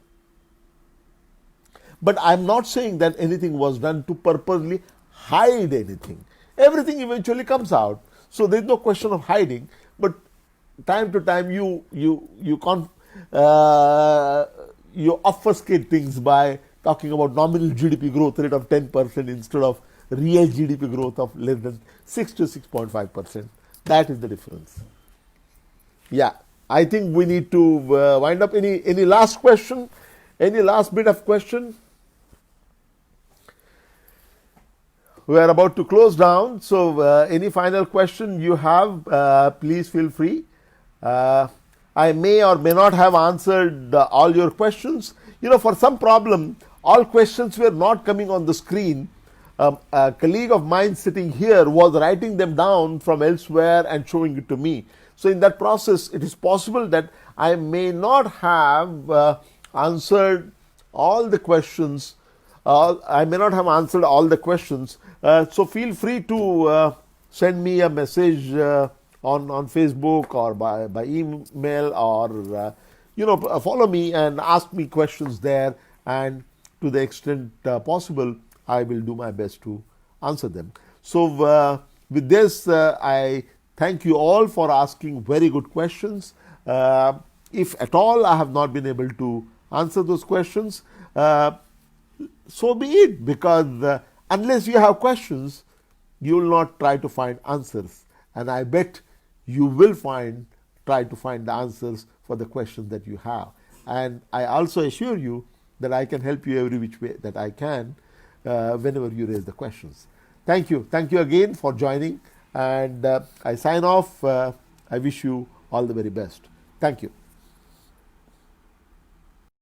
But I'm not saying that anything was done to purposely hide anything. Everything eventually comes out. So there's no question of hiding, but time to time you obfuscate things by talking about nominal GDP growth rate of 10% instead of real GDP growth of less than 6 to 6.5%. That is the difference. Yeah, I think we need to wind up. Any last question? Any last bit of question? We are about to close down, so any final question you have, please feel free. I may or may not have answered all your questions. For some problem, all questions were not coming on the screen. A colleague of mine sitting here was writing them down from elsewhere and showing it to me. So in that process, it is possible that I may not have answered all the questions. I may not have answered all the questions. So feel free to send me a message on Facebook or by email, or follow me and ask me questions there, and to the extent possible, I will do my best to answer them. So with this, I thank you all for asking very good questions. If at all I have not been able to answer those questions, so be it, because unless you have questions, you will not try to find answers, and I bet you will try to find the answers for the questions that you have. And I also assure you that I can help you every which way that I can whenever you raise the questions. Thank you again for joining, and I sign off. I wish you all the very best. Thank you.